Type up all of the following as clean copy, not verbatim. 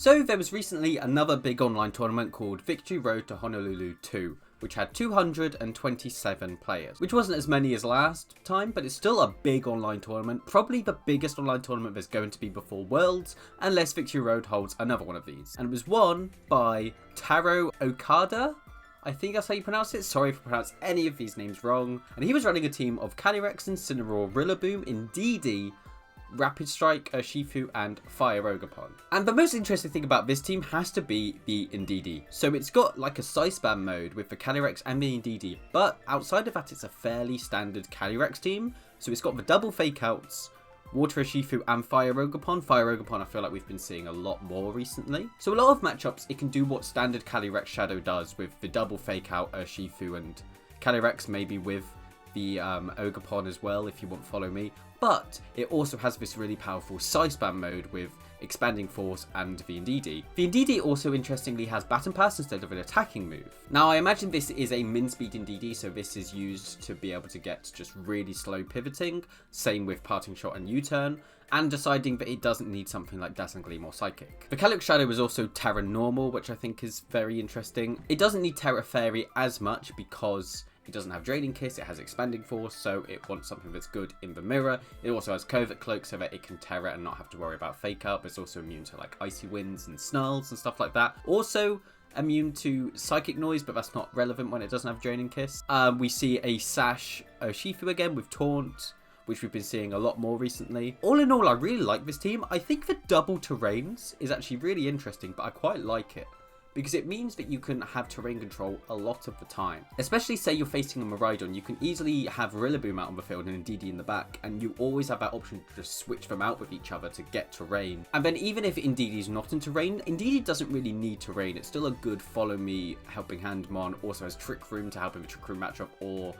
So there was recently another big online tournament called Victory Road to Honolulu 2, which had 227 players, which wasn't as many as last time, but it's still a big online tournament, probably the biggest online tournament there's going to be before Worlds, unless Victory Road holds another one of these. And it was won by Taro Okada, I think that's how you pronounce it. Sorry if I pronounce any of these names wrong. And he was running a team of Calyrex, Incineroar, Rillaboom, Indeedee, Rapid Strike, Urshifu, and Fire Ogerpon. And the most interesting thing about this team has to be the Indeedee. So it's got like a Psyspam mode with the Calyrex and the Indeedee, but outside of that it's a fairly standard Calyrex team. So it's got the double fake outs, Water Urshifu and Fire Ogerpon. Fire Ogerpon I feel like we've been seeing a lot more recently. So a lot of matchups it can do what standard Calyrex Shadow does with the double fake out Urshifu and Calyrex, maybe with the Ogerpon as well if you want Follow Me. But it also has this really powerful Psyspam mode with Expanding Force and the Indeedee. The Indeedee also interestingly has Baton Pass instead of an attacking move. Now I imagine this is a min speed Indeedee, so this is used to be able to get just really slow pivoting, same with Parting Shot and U-turn, and deciding that it doesn't need something like Dazzling Gleam or Psychic. The Calyrex Shadow is also Terra Normal, which I think is very interesting. It doesn't need Terra Fairy as much because it doesn't have Draining Kiss, it has Expanding Force, so it wants something that's good in the mirror. It also has Covert Cloak so that it can Terra and not have to worry about Fake Out, but it's also immune to like Icy Winds and Snarls and stuff like that. Also immune to Psychic Noise, but that's not relevant when it doesn't have Draining Kiss. We see a Sash Urshifu again with Taunt, which we've been seeing a lot more recently. All in all, I really like this team. I think the double terrains is actually really interesting, but I quite like it, because it means that you can have terrain control a lot of the time. Especially say you're facing a Miraidon, you can easily have Rillaboom out on the field and Indeedee in the back, and you always have that option to just switch them out with each other to get terrain. And then even if Indeedee is not in terrain, Indeedee doesn't really need terrain. It's still a good Follow Me Helping Hand mon, also has Trick Room to help in the Trick Room matchup or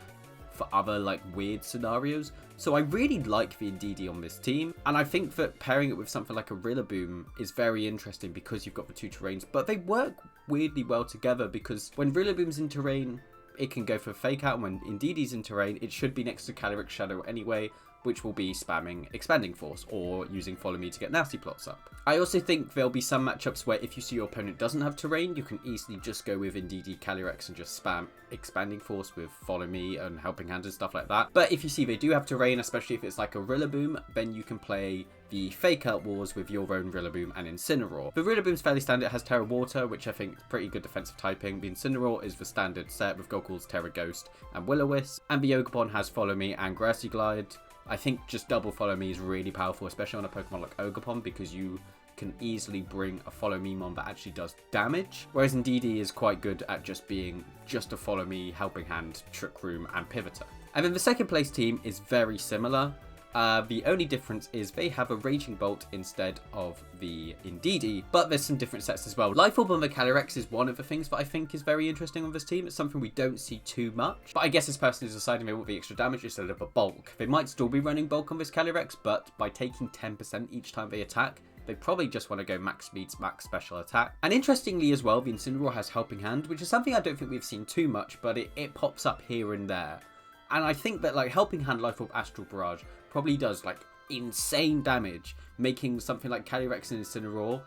for other like weird scenarios. So I really like the Indeedee on this team, and I think that pairing it with something like a Rillaboom is very interesting because you've got the two terrains, but they work weirdly well together because when Rillaboom's in terrain, it can go for Fake Out, and when Indeedee's in terrain, it should be next to Calyrex Shadow anyway, which will be spamming Expanding Force or using Follow Me to get nasty plots up. I also think there'll be some matchups where if you see your opponent doesn't have terrain, you can easily just go with Indeedee Calyrex and just spam Expanding Force with Follow Me and Helping Hand and stuff like that. But if you see they do have terrain, especially if it's like a Rillaboom, then you can play the Fake Out Wars with your own Rillaboom and Incineroar. The Rillaboom's fairly standard, it has Terra Water, which I think is pretty good defensive typing. The Incineroar is the standard set with Gouck's Terra Ghost and Will-O-Wisp, and the Ogerpon has Follow Me and Grassy Glide. I think just double Follow Me is really powerful, especially on a Pokemon like Ogerpon, because you can easily bring a Follow Me mon that actually does damage, whereas Indeedee is quite good at just being just a Follow Me, Helping Hand, Trick Room, and Pivoter. And then the second place team is very similar. The only difference is they have a Raging Bolt instead of the Indeedee, but there's some different sets as well. Life Orb on the Calyrex is one of the things that I think is very interesting on this team. It's something we don't see too much, but I guess this person is deciding they want the extra damage instead of a bulk. They might still be running bulk on this Calyrex, but by taking 10% each time they attack, they probably just want to go max speeds, max special attack. And interestingly as well, the Incineroar has Helping Hand, which is something I don't think we've seen too much, but it pops up here and there. And I think that like Helping Hand, Life Orb, Astral Barrage probably does like insane damage, making something like Calyrex and Incineroar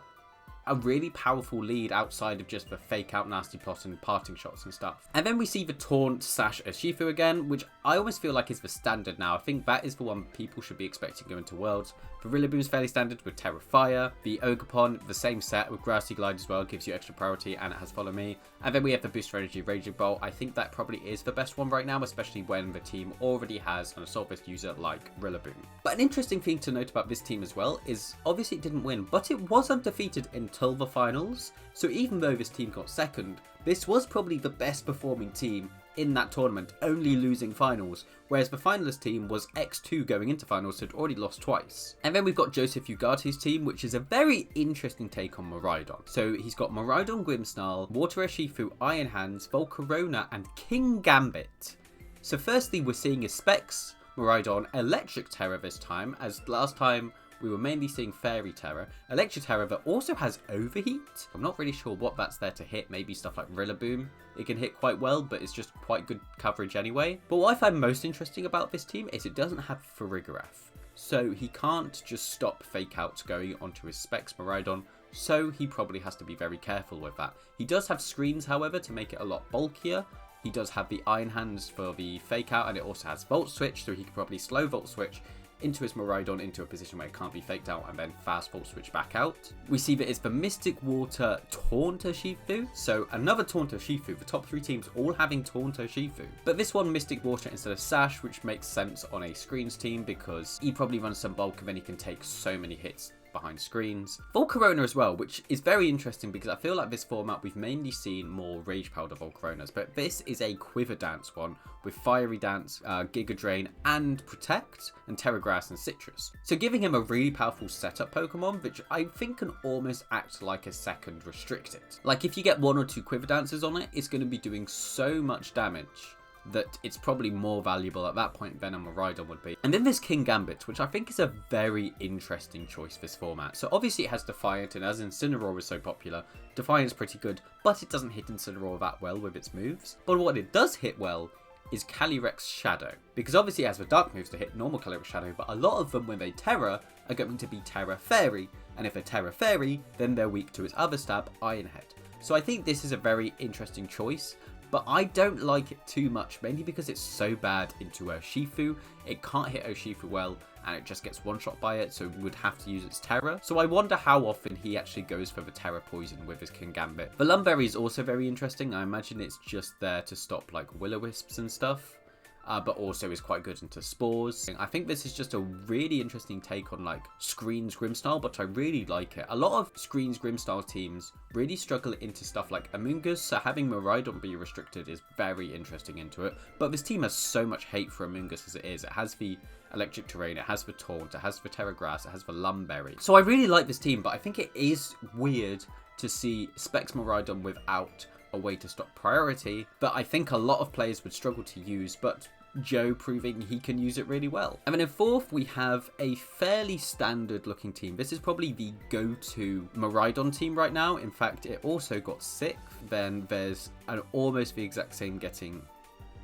a really powerful lead outside of just the Fake Out, Nasty Plot and Parting Shots and stuff. And then we see the Taunt Sash Urshifu again, which I almost feel like is the standard now. I think that is the one people should be expecting going to Worlds. The Rillaboom is fairly standard with Terra Fire. The Ogerpon, the same set with Grassy Glide as well, gives you extra priority and it has Follow Me. And then we have the Booster Energy Raging Bolt. I think that probably is the best one right now, especially when the team already has an Assault Vest user like Rillaboom. But an interesting thing to note about this team as well is obviously it didn't win, but it was undefeated until the finals. So even though this team got second, this was probably the best performing team in that tournament, only losing finals, whereas the finalist team was X2 going into finals, so it already lost twice. And then we've got Joseph Ugarte's team, which is a very interesting take on Miraidon. So he's got Miraidon Grimmsnarl, Water Urshifu, Iron Hands, Volcarona, and Kingambit. So firstly, we're seeing a Specs Miraidon Electric Terra this time, as last time we were mainly seeing Fairy Terra. Electric Terra that also has Overheat. I'm not really sure what that's there to hit. Maybe stuff like Rillaboom. It can hit quite well, but it's just quite good coverage anyway. But what I find most interesting about this team is it doesn't have Farigiraf. So he can't just stop Fake Outs going onto his Specs Miraidon so he probably has to be very careful with that. He does have screens, however, to make it a lot bulkier. He does have the Iron Hands for the fake out, and it also has Volt Switch, so he could probably slow Volt Switch into his Miraidon into a position where it can't be faked out and then fast Volt Switch back out. We see that it's the Mystic Water Taunt Urshifu, so another Taunt Urshifu, the top 3 teams all having Taunt Urshifu. But this one Mystic Water instead of Sash, which makes sense on a screens team because he probably runs some bulk and then he can take so many hits behind screens. Volcarona as well, which is very interesting because I feel like this format we've mainly seen more Rage Powder Volcaronas, but this is a Quiver Dance one with Fiery Dance, Giga Drain, and Protect, and Terra Grass and Citrus. So giving him a really powerful setup Pokemon, which I think can almost act like a second Restricted. Like if you get 1 or 2 Quiver Dances on it, it's going to be doing so much damage that it's probably more valuable at that point than a Miraidon would be. And then there's Kingambit, which I think is a very interesting choice for this format. So obviously it has Defiant, and as Incineroar is so popular, Defiant's pretty good, but it doesn't hit Incineroar that well with its moves. But what it does hit well is Calyrex Shadow, because obviously it has the dark moves to hit normal Calyrex Shadow, but a lot of them when they Terra are going to be Terra Fairy, and if they're Terra Fairy, then they're weak to its other stab, Iron Head. So I think this is a very interesting choice, but I don't like it too much, mainly because it's so bad into Urshifu. It can't hit Urshifu well, and it just gets one-shot by it, so it would have to use its Terra. So I wonder how often he actually goes for the Terra Poison with his Kingambit. The Lumberry is also very interesting. I imagine it's just there to stop like Will-O-Wisps and stuff. But also is quite good into spores. I think this is just a really interesting take on like Screens Grimstyle, but I really like it. A lot of Screens Grimstyle teams really struggle into stuff like Amoonguss, so having Miraidon be restricted is very interesting into it. But this team has so much hate for Amoonguss as it is. It has the Electric Terrain, it has the Taunt, it has the Terra Grass, it has the Lumberry. So I really like this team, but I think it is weird to see Specs Miraidon without a way to stop priority that I think a lot of players would struggle to use, but Joe proving he can use it really well. And then in 4th, we have a fairly standard looking team. This is probably the go-to Miraidon team right now. In fact, it also got 6th. Then there's an almost the exact same getting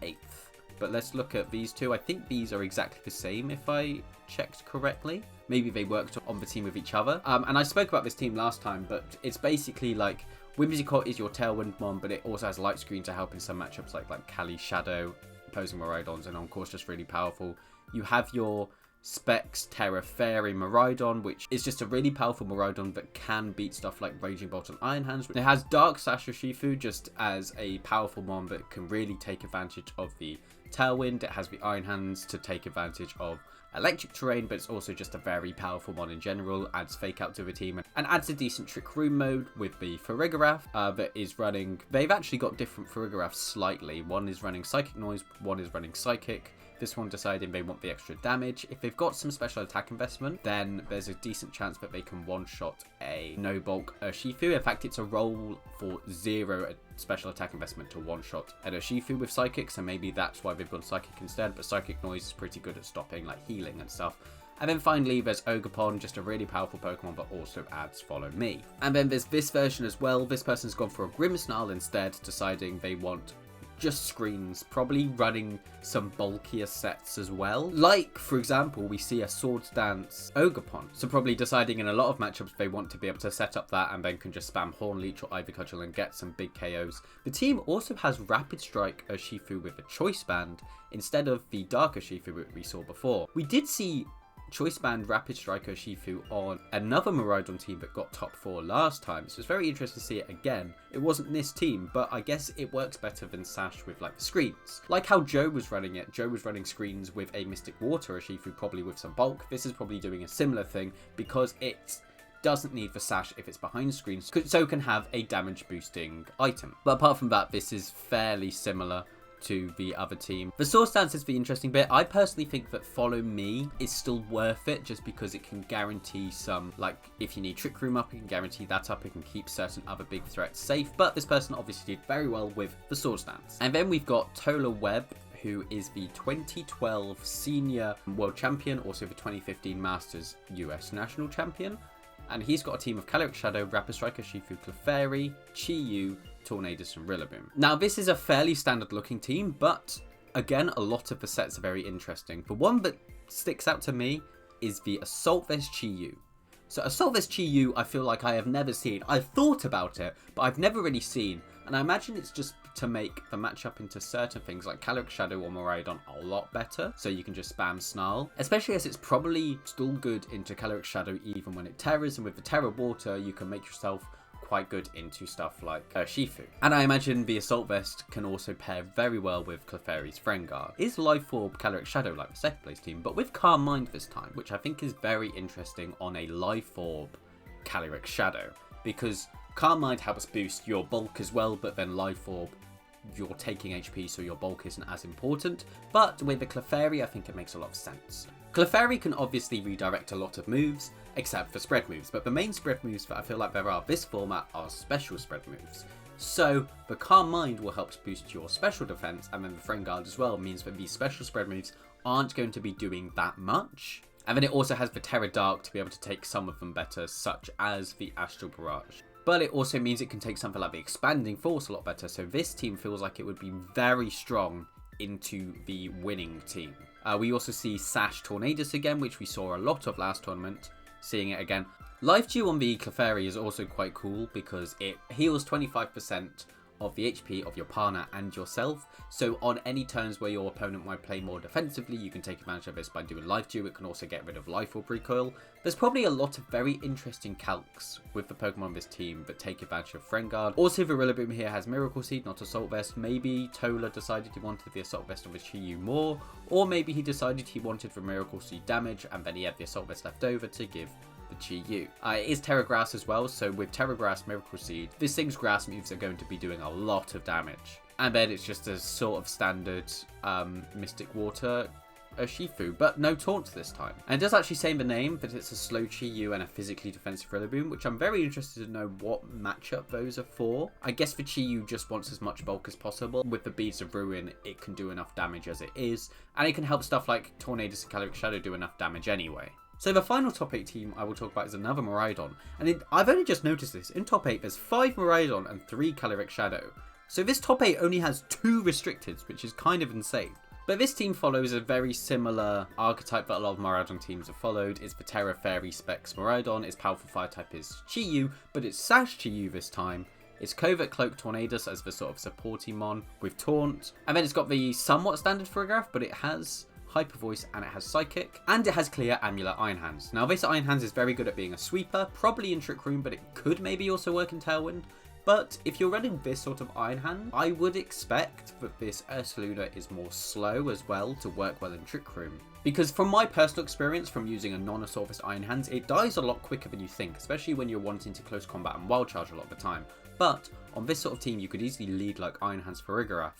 8th. But let's look at these two. I think these are exactly the same if I checked correctly. Maybe they worked on the team with each other. And I spoke about this team last time, but it's basically like Whimsicott is your Tailwind Mon, but it also has Light Screen to help in some matchups like Cali Shadow, opposing Miraidons, and on course just really powerful. You have your Specs Terra Fairy Miraidon, which is just a really powerful Miraidon that can beat stuff like Raging Bolt and Iron Hands. It has Dark Sash Urshifu just as a powerful mon that can really take advantage of the Tailwind. It has the Iron Hands to take advantage of Electric Terrain, but it's also just a very powerful mon in general. Adds Fake Out to the team and adds a decent Trick Room mode with the Farigiraf that is running. They've actually got different Farigirafs slightly. One is running Psychic Noise, one is running Psychic. This one deciding they want the extra damage. If they've got some special attack investment, then there's a decent chance that they can one-shot a no-bulk Urshifu. In fact, it's a roll for 0 special attack investment to one-shot an Urshifu with Psychic, so maybe that's why they've gone Psychic instead, but Psychic Noise is pretty good at stopping like healing and stuff. And then finally, there's Ogerpon, just a really powerful Pokemon, but also adds Follow Me. And then there's this version as well. This person's gone for a Grimmsnarl instead, deciding they want just screens, probably running some bulkier sets as well. Like, for example, we see a Swords Dance Ogerpon. So probably deciding in a lot of matchups they want to be able to set up that and then can just spam Horn Leech or Ivy Cudgel and get some big KOs. The team also has Rapid Strike Urshifu with a Choice Band instead of the Dark Urshifu that we saw before. We did see Choice Band Rapid Strike Urshifu on another Miraidon team that got top 4 last time, so it's very interesting to see it again. It wasn't this team, but I guess it works better than Sash with like the screens. Like how Joe was running it, Joe was running screens with a Mystic Water Urshifu, probably with some bulk. This is probably doing a similar thing because it doesn't need the Sash if it's behind screens, so can have a damage boosting item. But apart from that, this is fairly similar to the other team. The Swords Dance is the interesting bit. I personally think that Follow Me is still worth it just because it can guarantee some, like if you need Trick Room up, it can guarantee that up. It can keep certain other big threats safe, but this person obviously did very well with the Swords Dance. And then we've got Tolar Webb, who is the 2012 Senior World Champion, also the 2015 Masters US National Champion. And he's got a team of Calyrex Shadow, Rapid Strike Urshifu, Clefairy, Chi-Yu, Tornadus and Rillaboom. Now this is a fairly standard looking team, but again a lot of the sets are very interesting. The one that sticks out to me is the Assault Vest Chi-Yu. So Assault Vest Chi-Yu, I feel like I have never seen. I've thought about it, but I've never really seen. And I imagine it's just to make the matchup into certain things like Calyrex Shadow or Miraidon a lot better. So you can just spam Snarl. Especially as it's probably still good into Calyrex Shadow even when it Teras. And with the Tera Water, you can make yourself quite good into stuff like Shifu. And I imagine the Assault Vest can also pair very well with Clefairy's Frengar. Is Life Orb Calyrex Shadow like the second place team, but with Calm Mind this time, which I think is very interesting on a Life Orb Calyrex Shadow, because Calm Mind helps boost your bulk as well, but then Life Orb, you're taking HP, so your bulk isn't as important. But with the Clefairy, I think it makes a lot of sense. Clefairy can obviously redirect a lot of moves, except for spread moves, but the main spread moves that I feel like there are this format are special spread moves. So the Calm Mind will help boost your special defense, and then the Frengar as well means that these special spread moves aren't going to be doing that much. And then it also has the Terra Dark to be able to take some of them better, such as the Astral Barrage. But it also means it can take something like the Expanding Force a lot better, so this team feels like it would be very strong into the winning team. We also see Sash Tornadus again, which we saw a lot of last tournament. Seeing it again. Life Dew on the Clefairy is also quite cool because it heals 25% of the HP of your partner and yourself. So on any turns where your opponent might play more defensively, you can take advantage of this by doing Life Dew. It can also get rid of Life Orb Recoil. There's probably a lot of very interesting calcs with the Pokemon on this team that take advantage of Frengar. Also, the Rillaboom here has Miracle Seed, not Assault Vest. Maybe Tolar decided he wanted the Assault Vest of his Chi-Yu more, or maybe he decided he wanted the Miracle Seed damage and then he had the Assault Vest left over to give the Chi-Yu. It is Terra Grass as well, so with Terra Grass, Miracle Seed, this thing's grass moves are going to be doing a lot of damage. And then it's just a sort of standard Mystic Water Shifu, but no taunts this time. And it does actually say in the name that it's a slow Chi-Yu and a physically defensive Rillaboom, which I'm very interested to know what matchup those are for. I guess the Chi-Yu just wants as much bulk as possible. With the Beads of Ruin, it can do enough damage as it is, and it can help stuff like Tornadus and Calyrex Shadow do enough damage anyway. So the final top 8 team I will talk about is another Miraidon, and I've only just noticed this. In top 8 there's 5 Miraidon and 3 Calyrex Shadow. So this top 8 only has 2 restricteds, which is kind of insane. But this team follows a very similar archetype that a lot of Miraidon teams have followed. It's the Terra Fairy Specs Miraidon. Its powerful fire type is Chi-Yu, but it's Sash Chi-Yu this time. It's Covert Cloak Tornadus as the sort of supporting mon with Taunt. And then it's got the somewhat standard Farigiraf, but it has Hyper Voice and it has Psychic, and it has Clear Amulet Iron Hands. Now this Iron Hands is very good at being a sweeper, probably in Trick Room, but it could maybe also work in Tailwind. But if you're running this sort of Iron Hand, I would expect that this Ursaluna is more slow as well to work well in Trick Room. Because from my personal experience from using a non-Assault Vest Iron Hands, it dies a lot quicker than you think, especially when you're wanting to close combat and wild charge a lot of the time. But on this sort of team, you could easily lead like Iron Hands for Farigiraf,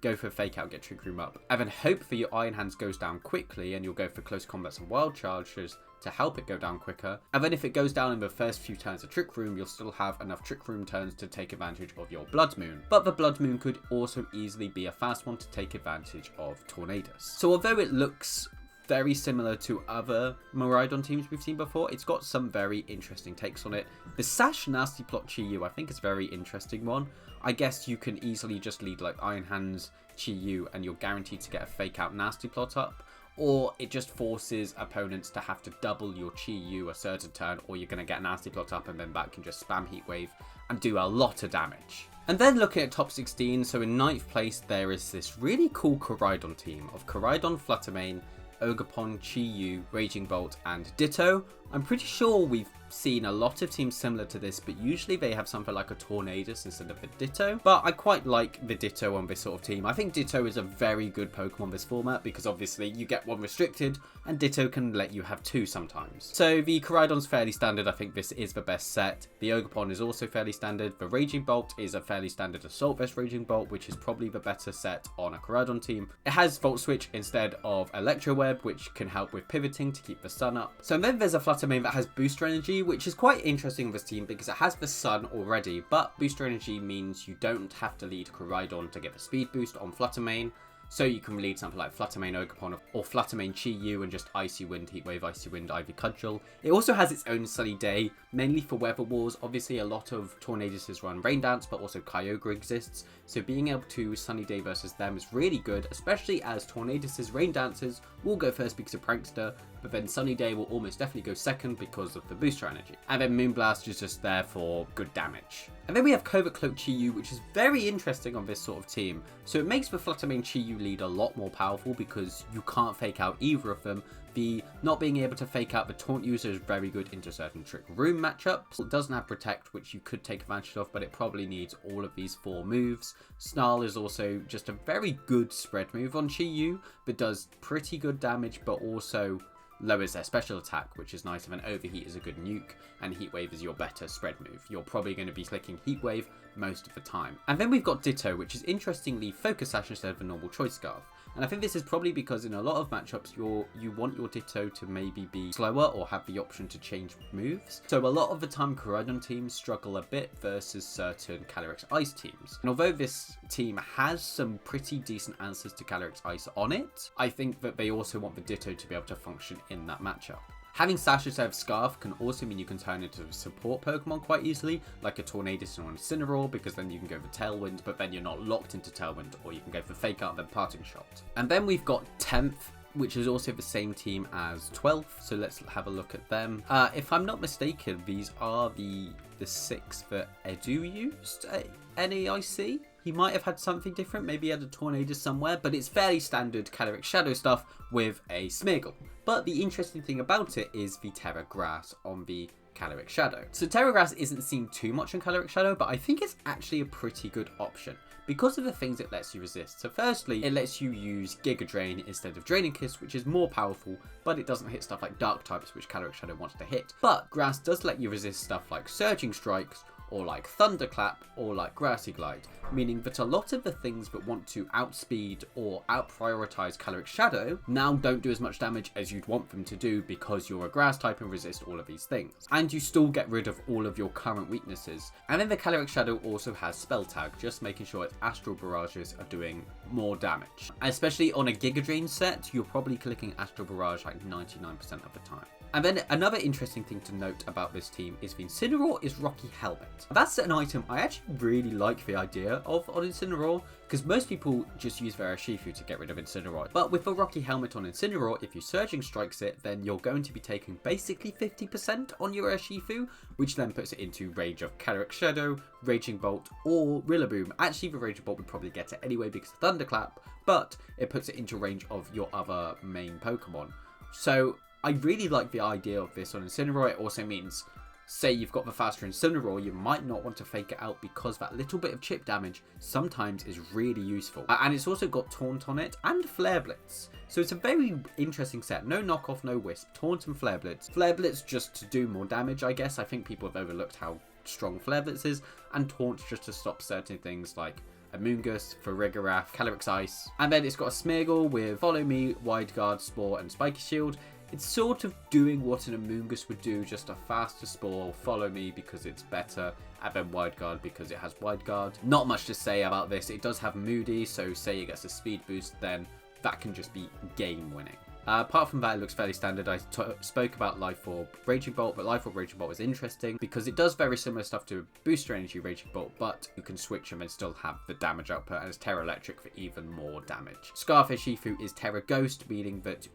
go for Fake Out, get Trick Room up, and then hope that your Iron Hands goes down quickly and you'll go for close combats and wild charges to help it go down quicker. And then if it goes down in the first few turns of Trick Room, you'll still have enough Trick Room turns to take advantage of your Blood Moon. But the Blood Moon could also easily be a fast one to take advantage of Tornadus. So although it looks very similar to other Miraidon teams we've seen before, it's got some very interesting takes on it. The Sash Nasty Plot Chi-Yu I think is a very interesting one. I guess you can easily just lead like Iron Hands Chi-Yu and you're guaranteed to get a Fake Out Nasty Plot up, or it just forces opponents to have to double your Chi-Yu a certain turn, or you're going to get a Nasty Plot up and then that can just spam Heat Wave and do a lot of damage. And then looking at top 16, so in 9th place there is this really cool Koraidon team of Koraidon, Fluttermane, Ogerpon, Chi-Yu, Raging Bolt, and Ditto. I'm pretty sure we've seen a lot of teams similar to this, but usually they have something like a Tornadus instead of a Ditto. But I quite like the Ditto on this sort of team. I think Ditto is a very good Pokemon this format because obviously you get one restricted and Ditto can let you have 2 sometimes. So the Koraidon's fairly standard. I think this is the best set. The Ogerpon is also fairly standard. The Raging Bolt is a fairly standard Assault Vest Raging Bolt, which is probably the better set on a Koraidon team. It has Volt Switch instead of Electro Web, which can help with pivoting to keep the sun up. So then there's a Fluttermane that has Booster Energy, which is quite interesting with this team because it has the sun already, but Booster Energy means you don't have to lead Koraidon to get the speed boost on Fluttermane. So you can lead something like Fluttermane Ogerpon or Fluttermane Chi-Yu and just Icy Wind, Heat Wave, Icy Wind, Ivy Cudgel. It also has its own Sunny Day, mainly for weather wars. Obviously, a lot of Tornadoes run Rain Dance, but also Kyogre exists. So being able to Sunny Day versus them is really good, especially as Tornadoes' Rain Dances will go first because of Prankster, but then Sunny Day will almost definitely go second because of the booster energy. And then Moonblast is just there for good damage. And then we have Covert Cloak Chi-Yu, which is very interesting on this sort of team. So it makes the Fluttermane Chi-Yu lead a lot more powerful because you can't fake out either of them. The not being able to fake out the Taunt user is very good into certain Trick Room matchups. It doesn't have Protect, which you could take advantage of, but it probably needs all of these 4 moves. Snarl is also just a very good spread move on Chi-Yu that does pretty good damage, but also lowers their special attack, which is nice. And then Overheat is a good nuke, and Heat Wave is your better spread move. You're probably going to be clicking Heat Wave most of the time. And then we've got Ditto, which is interestingly Focus Sash instead of a normal Choice Scarf. And I think this is probably because in a lot of matchups, you want your Ditto to maybe be slower or have the option to change moves. So a lot of the time, Koraidon teams struggle a bit versus certain Calyrex Ice teams. And although this team has some pretty decent answers to Calyrex Ice on it, I think that they also want the Ditto to be able to function in that matchup. Having Sash instead of Scarf can also mean you can turn into a support Pokemon quite easily, like a Tornadus or a Incineroar, because then you can go for Tailwind, but then you're not locked into Tailwind, or you can go for Fake Out and then Parting Shot. And then we've got 10th, which is also the same team as 12th, so let's have a look at them. If I'm not mistaken, these are the 6 that Edu used at NAIC. He might have had something different, maybe he had a Tornado somewhere, but it's fairly standard Calyrex Shadow stuff with a Smeargle. But the interesting thing about it is the Tera Grass on the Calyrex Shadow. So Tera Grass isn't seen too much in Calyrex Shadow, but I think it's actually a pretty good option because of the things it lets you resist. So firstly, it lets you use Giga Drain instead of Draining Kiss, which is more powerful, but it doesn't hit stuff like Dark types, which Calyrex Shadow wants to hit. But Grass does let you resist stuff like Surging Strikes, or like Thunderclap, or like Grassy Glide, meaning that a lot of the things that want to outspeed or out-prioritize Calyrex Shadow now don't do as much damage as you'd want them to do because you're a Grass type and resist all of these things. And you still get rid of all of your current weaknesses. And then the Calyrex Shadow also has Spell Tag, just making sure its Astral Barrages are doing more damage. Especially on a Giga Drain set, you're probably clicking Astral Barrage like 99% of the time. And then another interesting thing to note about this team is the Incineroar is Rocky Helmet. That's an item I actually really like the idea of on Incineroar, because most people just use their Urshifu to get rid of Incineroar. But with a Rocky Helmet on Incineroar, if you Surging Strikes it, then you're going to be taking basically 50% on your Urshifu, which then puts it into range of Calyrex Shadow, Raging Bolt, or Rillaboom. Actually, the Raging Bolt would probably get it anyway because of Thunderclap, but it puts it into range of your other main Pokemon. So I really like the idea of this on Incineroar. It also means, say you've got the faster Incineroar, you might not want to fake it out because that little bit of chip damage sometimes is really useful. And it's also got Taunt on it and Flare Blitz. So it's a very interesting set. No knockoff, no wisp. Taunt and Flare Blitz. Flare Blitz just to do more damage, I guess. I think people have overlooked how strong Flare Blitz is. And Taunt just to stop certain things like Amoonguss, Farigiraf, Calyrex Ice. And then it's got a Smeargle with Follow Me, Wide Guard, Spore, and Spiky Shield. It's sort of doing what an Amoonguss would do, just a faster Spore, Follow Me because it's better, and then Wide Guard because it has Wide Guard. Not much to say about this. It does have Moody, so say it gets a speed boost, then that can just be game winning. Apart from that, it looks fairly standard. I spoke about Life Orb Raging Bolt, but Life Orb Raging Bolt is interesting because it does very similar stuff to Booster Energy Raging Bolt, but you can switch them and still have the damage output, and it's Terra Electric for even more damage. Scarf Urshifu is Terra Ghost, meaning that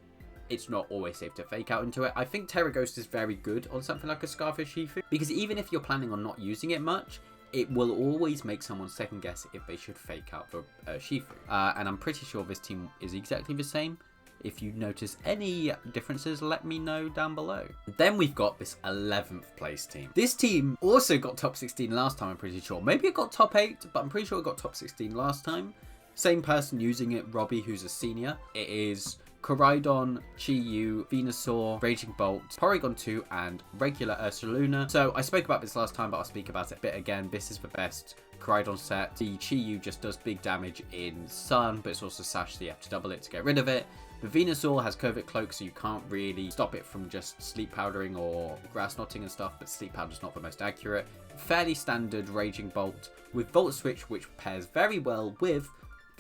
it's not always safe to fake out into it. I think Terra Ghost is very good on something like a Scarf Urshifu, because even if you're planning on not using it much, it will always make someone second guess if they should fake out for Urshifu. And I'm pretty sure this team is exactly the same. If you notice any differences, let me know down below. Then we've got this 11th place team. This team also got top 16 last time, I'm pretty sure. Maybe it got top 8, but I'm pretty sure it got top 16 last time. Same person using it, Robbie, who's a senior. It is Koraidon, Chi-Yu, Venusaur, Raging Bolt, Porygon 2, and regular Ursaluna. So I spoke about this last time, but I'll speak about it a bit again. This is the best Koraidon set. The Chi-Yu just does big damage in Sun, but it's also Sash, so you have to double it to get rid of it. The Venusaur has Covert Cloak, so you can't really stop it from just Sleep Powdering or Grass Knotting and stuff, but Sleep Powder's not the most accurate. Fairly standard Raging Bolt with Volt Switch, which pairs very well with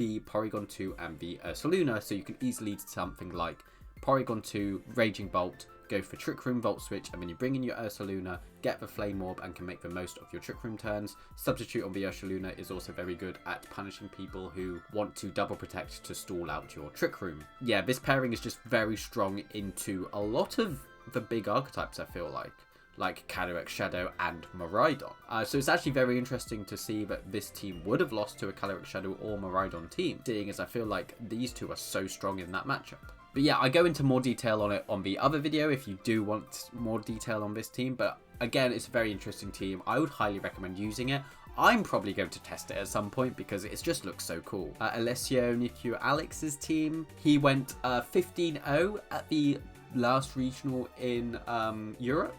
the Porygon 2 and the Ursaluna, so you can easily do something like Porygon 2, Raging Bolt, go for Trick Room, Volt Switch, and then you bring in your Ursaluna, get the Flame Orb, and can make the most of your Trick Room turns. Substitute on the Ursaluna is also very good at punishing people who want to double protect to stall out your Trick Room. Yeah, this pairing is just very strong into a lot of the big archetypes, I feel like Calyrex, Shadow, and Miraidon. So it's actually very interesting to see that this team would have lost to a Calyrex, Shadow, or Miraidon team, seeing as I feel like these two are so strong in that matchup. But yeah, I go into more detail on it on the other video if you do want more detail on this team. But again, it's a very interesting team. I would highly recommend using it. I'm probably going to test it at some point because it just looks so cool. Alessio, NikyuAlex's team, he went 15-0 at the last regional in Europe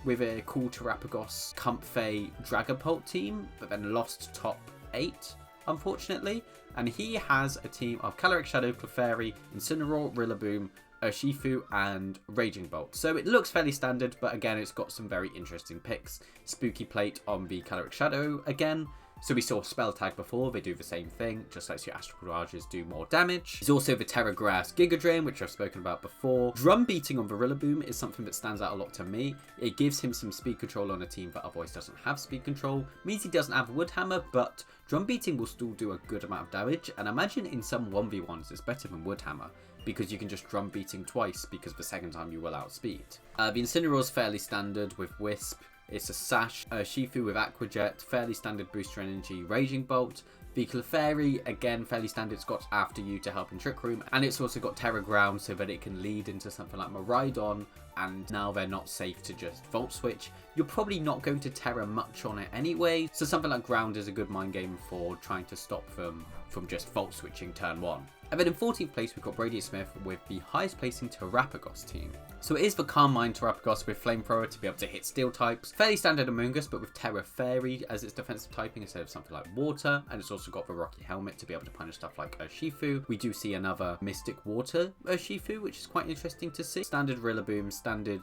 with a cool Terapagos Comfey Dragapult team, but then lost top 8. Unfortunately, and he has a team of Calyrex, Shadow, Clefairy, Incineroar, Rillaboom, Urshifu, and Raging Bolt. So it looks fairly standard, but again, it's got some very interesting picks. Spooky Plate on the Calyrex Shadow again. So we saw Spell Tag before, they do the same thing, just like your Astral Barrages do more damage. There's also the Tera Grass Giga Drain, which I've spoken about before. Drum Beating on the Rillaboom is something that stands out a lot to me. It gives him some speed control on a team that otherwise doesn't have speed control. Means he doesn't have Wood Hammer, but Drum Beating will still do a good amount of damage. And imagine in some 1v1s, it's better than Wood Hammer, because you can just Drum Beating twice, because the second time you will outspeed. The Incineroar is fairly standard with Wisp. It's a Sash, Shifu with Aqua Jet, fairly standard Booster Energy, Raging Bolt. The Clefairy, again, fairly standard, it's got After You to help in Trick Room. And it's also got Terra Ground so that it can lead into something like Miraidon. And now they're not safe to just Volt Switch. You're probably not going to Terra much on it anyway. So something like Ground is a good mind game for trying to stop them from just Volt Switching turn 1. And then in 14th place, we've got Brady Smith with the highest placing Terapagos team. So it is the Calm Mind Terapagos with Flamethrower to be able to hit steel types. Fairly standard Among Us, but with Terra Fairy as its defensive typing instead of something like Water. And it's also got the Rocky Helmet to be able to punish stuff like Urshifu. We do see another Mystic Water Urshifu, which is quite interesting to see. Standard Rillaboom, standard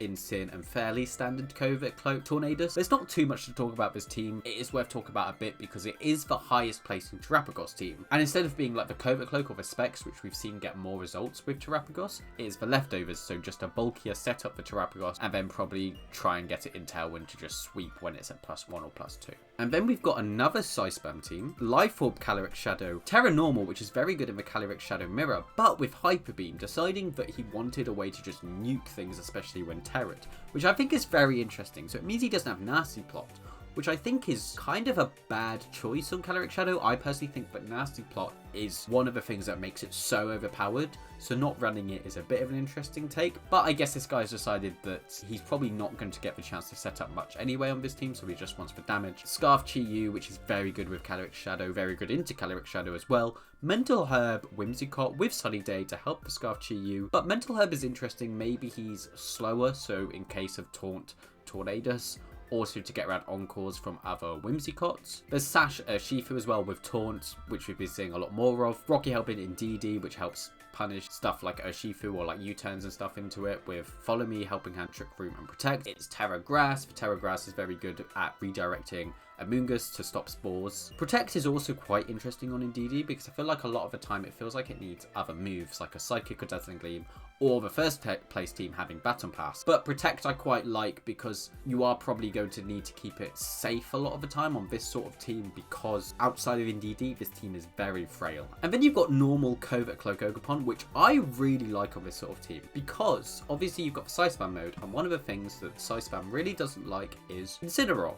Incin, and fairly standard Covert Cloak Tornadus. There's not too much to talk about this team. It is worth talking about a bit because it is the highest placing Terapagos team. And instead of being like the Covert Cloak or the Specs, which we've seen get more results with Terapagos, it is the leftovers. So just a bulkier setup for Terapagos and then probably try and get it in Tailwind to just sweep when it's at +1 or +2. And then we've got another Psyspam team, Life Orb Calyrex Shadow, Terra Normal, which is very good in the Calyrex Shadow mirror, but with Hyper Beam, deciding that he wanted a way to just nuke things, especially when terrored, which I think is very interesting. So it means he doesn't have Nasty Plot, which I think is kind of a bad choice on Calyrex Shadow. I personally think that Nasty Plot is one of the things that makes it so overpowered, so not running it is a bit of an interesting take. But I guess this guy's decided that he's probably not going to get the chance to set up much anyway on this team, so he just wants the damage. Scarf Chi-Yu, which is very good with Calyrex Shadow, very good into Calyrex Shadow as well. Mental Herb, Whimsicott with Sunny Day to help the Scarf Chi-Yu, but Mental Herb is interesting. Maybe he's slower, so in case of Taunt, Tornadus, also to get around Encores from other Whimsicots. There's Sash Shifu as well with Taunt, which we've been seeing a lot more of. Rocky helping in DD, which helps punish stuff like Urshifu or like U-turns and stuff into it, with Follow Me, Helping Hand, Trick Room, and Protect. It's Terra Grass. The Terra Grass is very good at redirecting Among Us to stop spores. Protect is also quite interesting on DD because I feel like a lot of the time it feels like it needs other moves like a Psychic or Dazzling Gleam, or the first place team having Baton Pass. But Protect I quite like because you are probably going to need to keep it safe a lot of the time on this sort of team, because outside of DD, this team is very frail. And then you've got normal Covert Cloak Ogerpon, which I really like on this sort of team, because obviously you've got the Psyspam mode, and one of the things that Psyspam really doesn't like is Incineroar.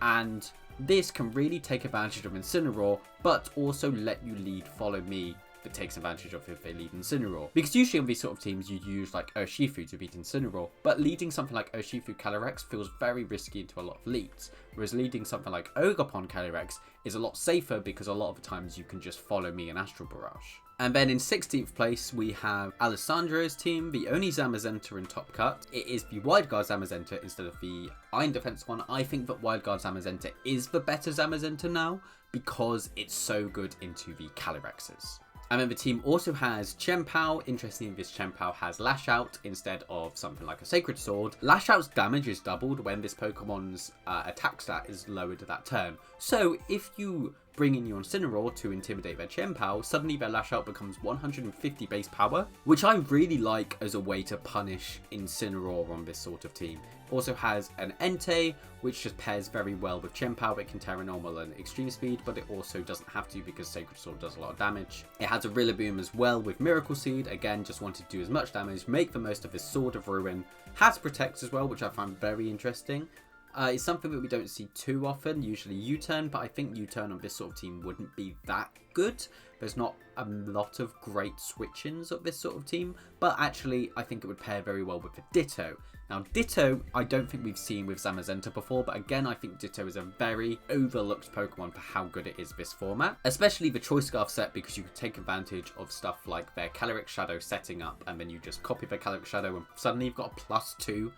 And this can really take advantage of Incineroar, but also let you lead Follow Me that takes advantage of if they lead Incineroar. Because usually on these sort of teams you use like Urshifu to beat Incineroar, but leading something like Urshifu Calyrex feels very risky into a lot of leads, whereas leading something like Ogerpon Calyrex is a lot safer because a lot of the times you can just Follow Me and Astral Barrage. And then in 16th place, we have Alessandra's team, the only Zamazenta in Top Cut. It is the Wide Guard Zamazenta instead of the Iron Defense one. I think that Wide Guard Zamazenta is the better Zamazenta now because it's so good into the Calyrexes. And then the team also has Chien-Pao. Interestingly, this Chien-Pao has Lash Out instead of something like a Sacred Sword. Lash Out's damage is doubled when this Pokemon's attack stat is lowered that turn. So if you bringing you Incineroar to intimidate their Chien-Pao, suddenly their Lash Out becomes 150 base power, which I really like as a way to punish Incineroar on this sort of team. Also has an Entei, which just pairs very well with Chien-Pao. It can Terra Normal and Extreme Speed, but it also doesn't have to because Sacred Sword does a lot of damage. It has a Rillaboom as well with Miracle Seed, again just wanted to do as much damage, make the most of this Sword of Ruin. Has Protect as well, which I find very interesting. It's something that we don't see too often, usually U-Turn, but I think U-Turn on this sort of team wouldn't be that good. There's not a lot of great switch-ins of this sort of team, but actually I think it would pair very well with the Ditto. Now Ditto, I don't think we've seen with Zamazenta before, but again I think Ditto is a very overlooked Pokemon for how good it is this format. Especially the Choice Scarf set, because you could take advantage of stuff like their Calyrex Shadow setting up, and then you just copy the Calyrex Shadow and suddenly you've got a +2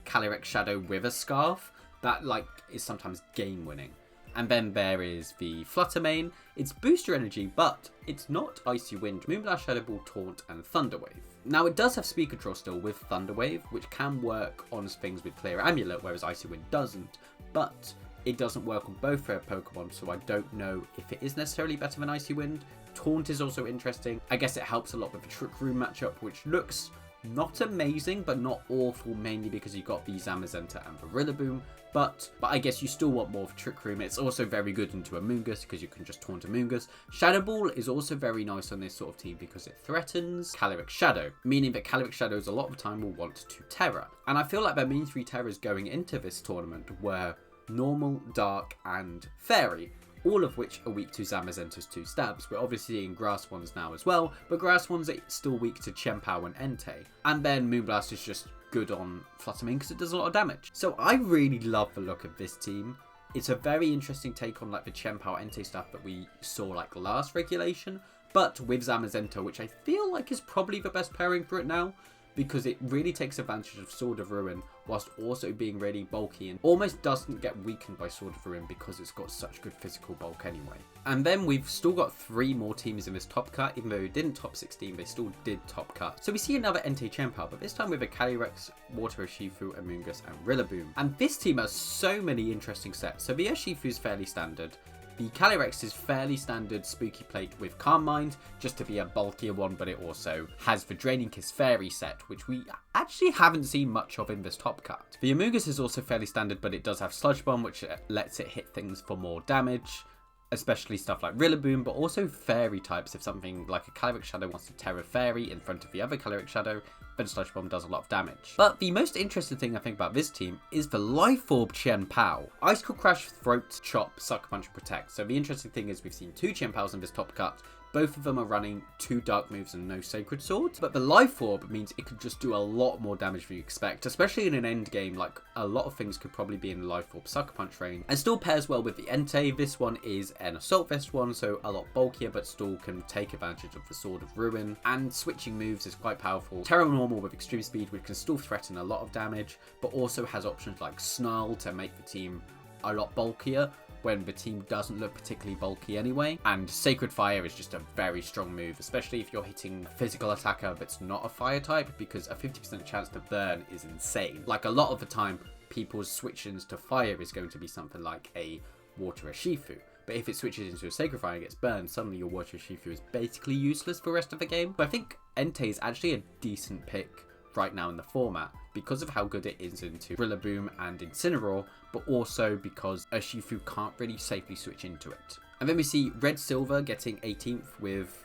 Calyrex Shadow with a Scarf. That is sometimes game winning. And then there is the Flutter Mane. It's booster energy, but it's not Icy Wind, Moonblast, Shadow Ball, Taunt, and Thunder Wave. Now it does have Speed Control still with Thunder Wave, which can work on things with Clear Amulet, whereas Icy Wind doesn't. But it doesn't work on both their Pokemon, so I don't know if it is necessarily better than Icy Wind. Taunt is also interesting. I guess it helps a lot with the Trick Room matchup, which looks not amazing, but not awful, mainly because you got the Zamazenta and the Rillaboom. But I guess you still want more of Trick Room. It's also very good into Amoonguss because you can just taunt Amoonguss. Shadow Ball is also very nice on this sort of team because it threatens Calyrex Shadow, meaning that Calyrex Shadows a lot of the time will want to Terra. And I feel like their main 3 Terras going into this tournament were Normal, Dark, and Fairy, all of which are weak to Zamazenta's 2 stabs. We're obviously seeing Grass ones now as well, but Grass ones are still weak to Chien-Pao and Entei. And then Moonblast is just good on Flutter Mane because it does a lot of damage. So I really love the look of this team. It's a very interesting take on the Chien-Pao Entei stuff that we saw last regulation, but with Zamazenta, which I feel like is probably the best pairing for it now, because it really takes advantage of Sword of Ruin whilst also being really bulky and almost doesn't get weakened by Sword of Ruin because it's got such good physical bulk anyway. And then we've still got 3 more teams in this top cut. Even though they didn't top 16, they still did top cut. So we see another Entei Chien-Pao, but this time with a Calyrex, Water Urshifu, Amoonguss, and Rillaboom. And this team has so many interesting sets. So the Urshifu is fairly standard. The Calyrex is fairly standard Spooky Plate with Calm Mind, just to be a bulkier one, but it also has the Draining Kiss Fairy set, which we actually haven't seen much of in this top cut. The Amoonguss is also fairly standard, but it does have Sludge Bomb, which lets it hit things for more damage, especially stuff like Rillaboom, but also Fairy types. If something like a Calyrex Shadow wants to Terra Fairy in front of the other Calyrex Shadow, then Sludge Bomb does a lot of damage. But the most interesting thing I think about this team is the Life Orb Chien-Pao. Icicle Crash, Throat Chop, Sucker Punch, Protect. So the interesting thing is we've seen 2 Chien-Paos in this top cut. Both of them are running 2 Dark moves and no Sacred Sword. But the Life Orb means it could just do a lot more damage than you expect, especially in an end game. A lot of things could probably be in the Life Orb Sucker Punch range. And still pairs well with the Entei. This one is an Assault Vest one, so a lot bulkier, but still can take advantage of the Sword of Ruin. And switching moves is quite powerful. Terra Normal with Extreme Speed, which can still threaten a lot of damage, but also has options like Snarl to make the team a lot bulkier when the team doesn't look particularly bulky anyway. And Sacred Fire is just a very strong move, especially if you're hitting a physical attacker that's not a fire type, because a 50% chance to burn is insane. A lot of the time, people's switch-ins to fire is going to be something like a Water Urshifu. But if it switches into a Sacred Fire and gets burned, suddenly your Water Urshifu is basically useless for the rest of the game. But I think Entei is actually a decent pick right now in the format because of how good it is into Rillaboom and Incineroar, but also because Urshifu can't really safely switch into it. And then we see Red Silver getting 18th with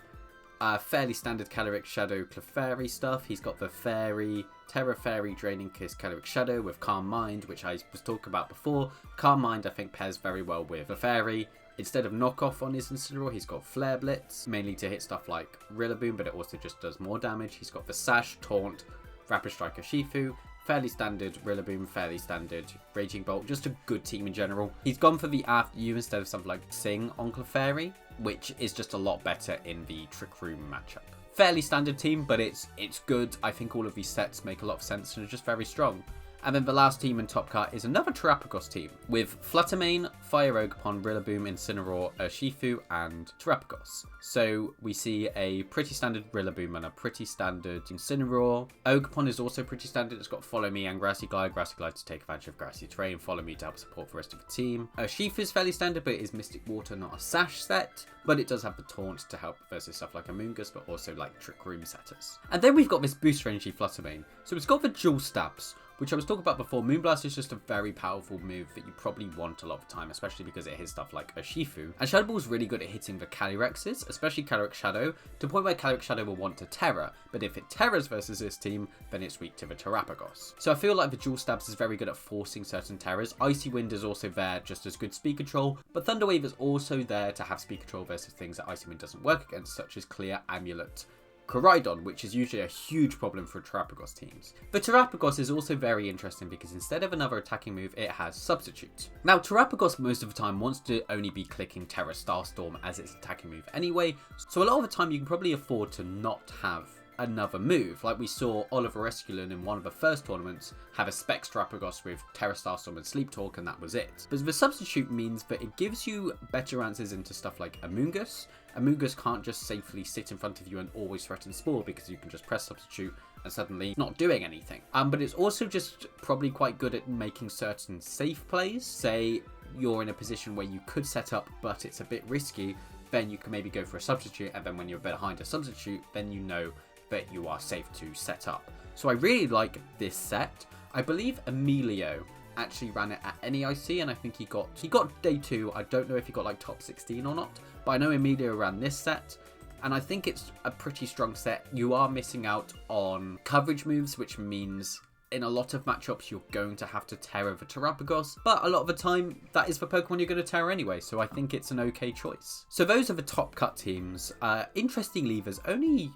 fairly standard Calyrex Shadow Clefairy stuff. He's got the Fairy, Terra Fairy, Draining Kiss, Calyrex Shadow with Calm Mind, which I was talking about before. Calm Mind I think pairs very well with the Fairy. Instead of knockoff on his Incineroar, he's got Flare Blitz, mainly to hit stuff like Rillaboom, but it also just does more damage. He's got the Sash, Taunt, Rapid Strike Urshifu, fairly standard Rillaboom, fairly standard Raging Bolt, just a good team in general. He's gone for the After You instead of something like Sing on Clefairy, which is just a lot better in the Trick Room matchup. Fairly standard team, but it's good. I think all of these sets make a lot of sense and are just very strong. And then the last team in top cut is another terapagos team with Fluttermane, Fire Ogerpon, Rillaboom, Incineroar, Urshifu, and terapagos. So we see a pretty standard Rillaboom and a pretty standard Incineroar. Ogerpon is also pretty standard. It's got Follow Me and Grassy Glide. Grassy Glide to take advantage of grassy terrain, Follow Me to help support the rest of the team. Urshifu is fairly standard, but it is Mystic Water, not a Sash set. But it does have the Taunt to help versus stuff like Amoonguss, but also like Trick Room setters. And then we've got this boost rangy Fluttermane. So it's got the dual stabs, which I was talking about before. Moonblast is just a very powerful move that you probably want a lot of the time, especially because it hits stuff like Urshifu. And Shadow Ball is really good at hitting the Calyrexes, especially Calyrex Shadow, to the point where Calyrex Shadow will want to Tera, but if it Teras versus this team, then it's weak to the Terapagos. So I feel like the dual stabs is very good at forcing certain Teras. Icy Wind is also there just as good speed control, but Thunder Wave is also there to have speed control versus things that Icy Wind doesn't work against, such as Clear, Amulet, Koraidon, which is usually a huge problem for Terapagos teams. The Terapagos is also very interesting because instead of another attacking move, it has Substitute. Now, Terapagos most of the time wants to only be clicking Terra Starstorm as its attacking move anyway, so a lot of the time you can probably afford to not have another move. Like we saw Oliver Esculin in one of the first tournaments have a Specs Terapagos with Terra Starstorm and Sleep Talk, and that was it. But the Substitute means that it gives you better answers into stuff like Amoonguss. Amoonguss can't just safely sit in front of you and always threaten Spore because you can just press Substitute and suddenly not doing anything. But it's also just probably quite good at making certain safe plays. Say you're in a position where you could set up but it's a bit risky, then you can maybe go for a Substitute, and then when you're behind a Substitute, then you know that you are safe to set up. So I really like this set. I believe Emilio actually ran it at NEIC, and I think he got day 2. I don't know if he got like top 16 or not, but I know Emilio ran this set, and I think it's a pretty strong set. You are missing out on coverage moves, which means in a lot of matchups you're going to have to Tera the Terapagos, but a lot of the time that is the Pokemon you're going to Tera anyway, so I think it's an okay choice. So those are the top cut teams. Interestingly, there's only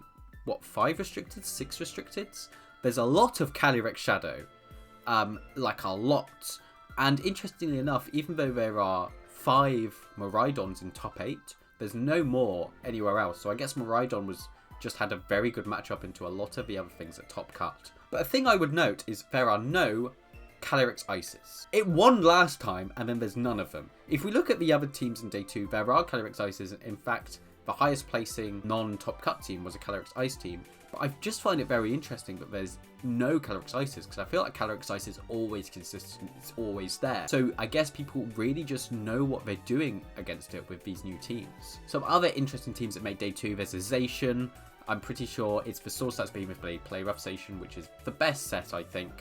5 restricted, 6 restricted. There's a lot of Calyrex Shadow, like a lot. And interestingly enough, even though there are 5 Miraidons in top 8, there's no more anywhere else. So I guess Miraidon just had a very good matchup into a lot of the other things at top cut. But a thing I would note is there are no Calyrex Ices. It won last time, and then there's none of them. If we look at the other teams in day 2, there are Calyrex Ices. In fact, the highest placing non-top cut team was a Calyrex Ice team, but I just find it very interesting that there's no Calyrex Ices, because I feel like Calyrex Ice is always consistent, it's always there. So I guess people really just know what they're doing against it with these new teams. Some other interesting teams that made day 2, there's a Zacian. I'm pretty sure it's the Source Stats Beam with Blade Play Rough Zacian, which is the best set, I think.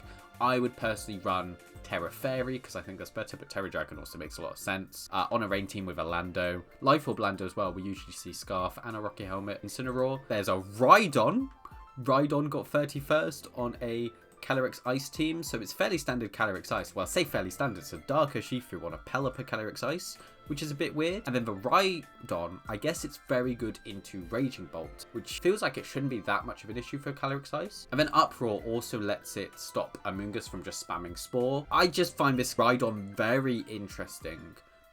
I would personally run Terra Fairy because I think that's better, but Terra Dragon also makes a lot of sense. On a rain team with a Lando. Life Orb Lando as well, we usually see Scarf and a Rocky Helmet. Incineroar. There's a Rhydon. Rhydon got 31st on a Calyrex Ice team, so it's fairly standard Calyrex Ice. Well, I say fairly standard, so Dark Urshifu on a Pelipper Calyrex Ice, which is a bit weird. And then the Rhydon, I guess it's very good into Raging Bolt, which feels like it shouldn't be that much of an issue for Calyrex Ice. And then Uproar also lets it stop Amoonguss from just spamming Spore. I just find this Rhydon very interesting,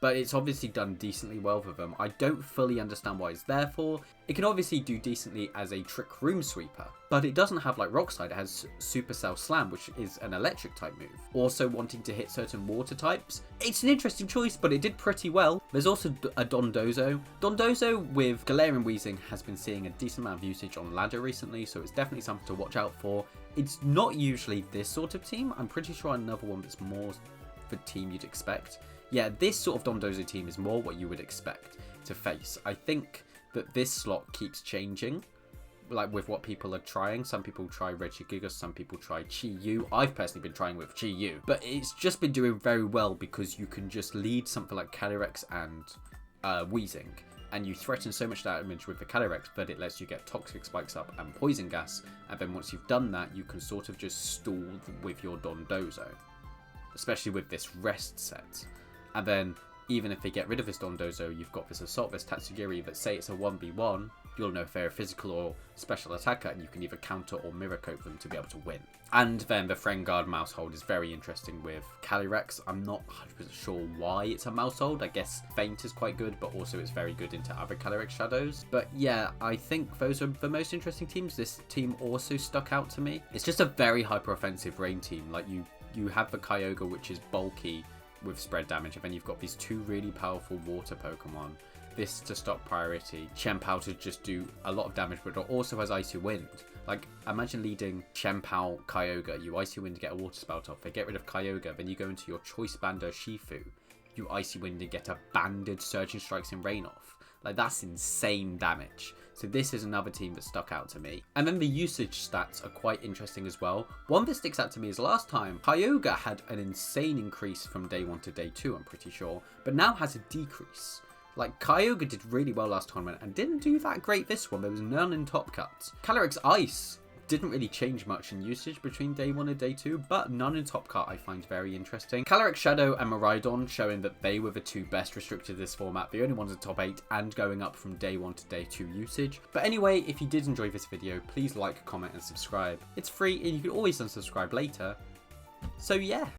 but it's obviously done decently well for them. I don't fully understand what it's there for. It can obviously do decently as a Trick Room Sweeper, but it doesn't have like Rock Slide. It has Supercell Slam, which is an electric type move. Also wanting to hit certain water types. It's an interesting choice, but it did pretty well. There's also a Dondozo. Dondozo with Galarian Weezing has been seeing a decent amount of usage on ladder recently, so it's definitely something to watch out for. It's not usually this sort of team. I'm pretty sure another one that's more the team you'd expect. Yeah, this sort of Dondozo team is more what you would expect to face. I think that this slot keeps changing, like with what people are trying. Some people try Regigigas, some people try Chi-Yu. I've personally been trying with Chi-Yu, but it's just been doing very well because you can just lead something like Calyrex and Weezing, and you threaten so much damage with the Calyrex that it lets you get Toxic Spikes up and Poison Gas, and then once you've done that, you can sort of just stall with your Dondozo, especially with this Rest set. And then, even if they get rid of this Dondozo, you've got this Assault Vest Tatsugiri that, say it's a 1v1, you'll know if they're a physical or special attacker, and you can either counter or mirror coat them to be able to win. And then the Frengard Mousehold is very interesting with Calyrex. I'm not 100% sure why it's a Mousehold. I guess Feint is quite good, but also it's very good into other Calyrex shadows. But yeah, I think those are the most interesting teams. This team also stuck out to me. It's just a very hyper offensive rain team. Like, you you have the Kyogre, which is bulky with spread damage, and then you've got these two really powerful water Pokemon. This to stop priority, Chien-Pao to just do a lot of damage, but it also has Icy Wind. Like, imagine leading Chien-Pao Kyogre, you Icy Wind to get a water spout off, they get rid of Kyogre, then you go into your Choice Band Urshifu, you Icy Wind and get a banded Surging Strikes and Rain off. Like, that's insane damage. So this is another team that stuck out to me. And then the usage stats are quite interesting as well. One that sticks out to me is last time, Kyogre had an insane increase from day 1 to day 2, I'm pretty sure, but now has a decrease. Like, Kyogre did really well last tournament and didn't do that great this one. There was none in top cuts. Calyrex Ice didn't really change much in usage between day 1 and day 2, but none in top cut I find very interesting. Calyrex Shadow and Miraidon showing that they were the two best restricted to this format, the only ones in top 8 and going up from day 1 to day 2 usage. But anyway, if you did enjoy this video, please like, comment and subscribe. It's free and you can always unsubscribe later. So yeah.